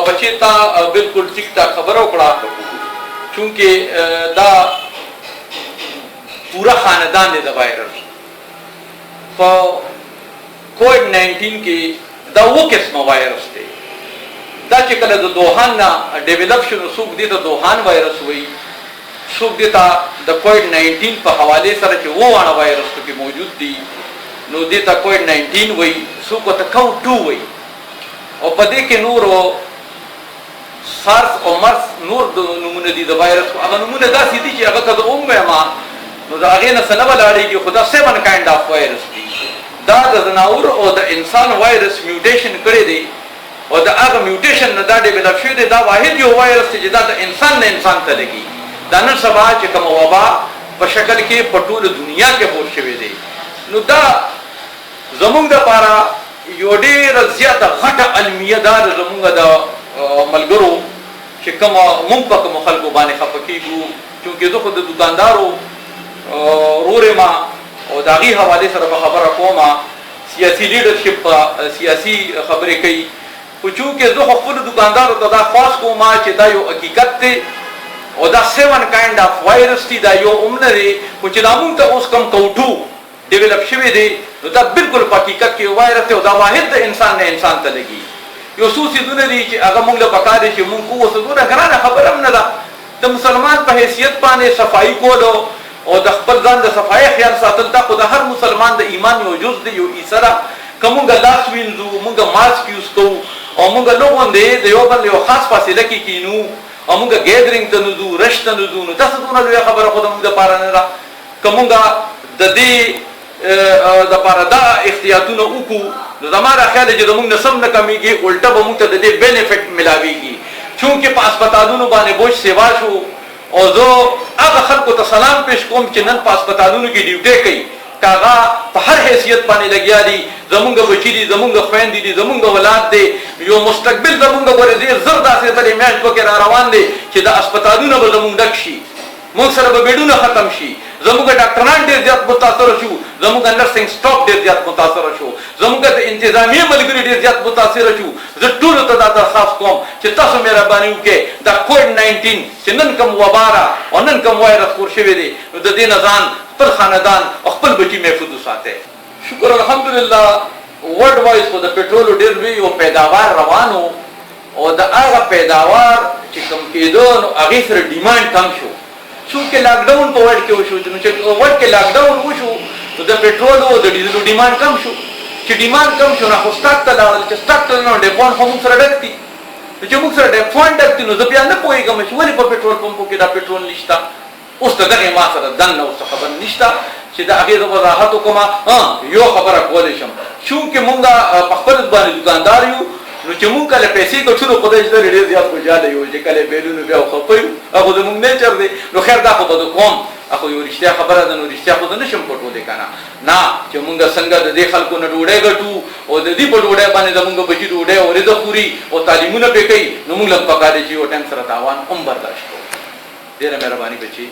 بچی تا بالکل ٹھیک ٹھاک خبر وکړه چونکه دا پورا خاندان دی د وایرس په کووډ-19 کې دا و قسمه وایرس دی دا چې کله د دوهان نه ډیولپ شنو څوک دې ته دوهان وایرس وایي څوک دې ته د کووډ-19 په حواله سره چې وانه وایرس کې موجود دي نو دې ته کووډ-19 وایي څوک ته کوډ-2 وایي او په دې کې نور سارس او مرس نور د نمونه دي د وایرس هغه نمونه داسې دي چې هغه ته ما نو دا هغه نه سنه ولاړېږي خو دا 7 کایند اف وایرس دي دا د زناور او د انسان وایرس میوټیشن کړی دی او دا هغه میوټیشن نه دا ډیولپ شوی دی دا واحد یو وایرس چې دا د انسان نه انسان ته لګي دا نن سبا چې کوم وبا په شکل کې په ټوله دنیا کې خور شوی دی نو دا زمونږ لپاره یو ډېر زیاته غټه علمیه دا زمونږ د ملګرو چې کوم مونږ په کوم خلکو باندې خفه کېږو چونکې زه خو د دکاندارو رورې ما او د هغې حوالې سره به خبره کومه سیاسي لیډرشپ سیاسي خبرې کوي خو چونکې زه خو خپلو دکاندارو ته دا خواست کوم چې دا یو حقیقت دی او دا 7 کایند اف وایرس دی دا یو نه دی خو چې دا مونږ ته اوس کوم کوټو ډیولپ شوی دی نو دا بالکل په حقیقت کې وایرس دی او دا واحد د انسان نه انسان ته لګي یو څو څیزونه دي چې هغه مونږ له پکار دي چې مونږ کوو څه دومره ګرانه خبره هم نه ده د مسلمان په حیثیت باندې صفایي کولو او د خپل ځان د صفایي خیال ساتل دا خو د هر مسلمان د ایمان یو جز دی یو ایسره که مونږ لاس وینځو مونږ ماسک یوز کوو او مونږ نه غوندې د یو بل یو خاص فاصله کې کینو او مونږ ګیدرینګ ته نه ځو رش ته نه ځو نو دا څه دومره لویه خبره خو د مونږ دپاره نه ده که مونږ د دې دپاره دا احتیاطونه وکړو نو زما را خیال چې زموږ نه سم نه کمیږي الټه به مونږ ته د دې بینیفټ ملاویږي چونکې په هسپتالونو باندې بوج سیوا شو او زه هغه خلکو ته سلام پیش کوم چې نن په هسپتالونو کې ډیوټۍ کوي که هغه په هر حیثیت باندې لګیا دي زمونږ بچي دي زمونږ خویندې دي زمونږ اولاد دی یو مستقبل زمونږ ګورې ډېر زر داسې بلې میاشت پکې را روان دی چې د هسپتالونه به زمونږ ډک شي مونږ سره به بیډونه ختم شي زموږ ډاکټران ډېر زیات متاثره شو زموږ نرسنګ سټاف ډېر زیات متاثره شو زموږ د انتظامیه ملګري ډېر زیات متاثره شو زه ټولو ته دا درخواست کوم چې تاسو مهرباني وکړئ دا کووډ-19 چې نن کوم وبا را او نن کوم وایرس خور شوی دی نو د دې نه ځان خپل خاندان او خپل بچي محفوظ وساتئ شکر الحمدلله ورلډ وایز خو د پټرولو ډېر لوی یو پیداوار روان و او د هغه پیداوار چې کم کېدو نو هغې سره ډیمانډ کم شو چونکې لاکډاون په ورلډ کې وشو نو چې ورلډ کې لاکډاون وشو نو د پټرولو او د ډیزلو ډیمانډ کم شو چې ډیمانډ کم شو نو خو سټاک ته لاړل چې سټاک ته نو ډیپون خو موږ سره ډک دي چې موږ سره ډیپون ډک دي نو زه بیا نه پوهېږم چې ولې په پټرول پمپو کې دا پټرول نشته اوس د دغې ما سره دننه اوس خبر نشته چې د هغې زه وضاحت وکړم یو خبره کولی شم چونکې موږ په خپل باندې دکاندار یو نو چې مونږ کله پیسې ګټو نو خدای دې ډېر زیات خوشاله یو چې کله بیلونو بیا خپه یو هغه زموږ نیچر دی نو خیر دا خو به زه کوم هغه یو رښتیا خبره ده نو رښتیا خو زه نشم پټولی که نه چې مونږ څنګه د دې خلکو نه ډوډۍ ګټو او د دې په ډوډۍ باندې زمونږ بچي ډوډۍ اورېده خوري او تعلیمونه پرې کوي نو مونږ له پکار دی چې یو ټایم سره تاوان هم برداشت کړو ډېره مهرباني بچي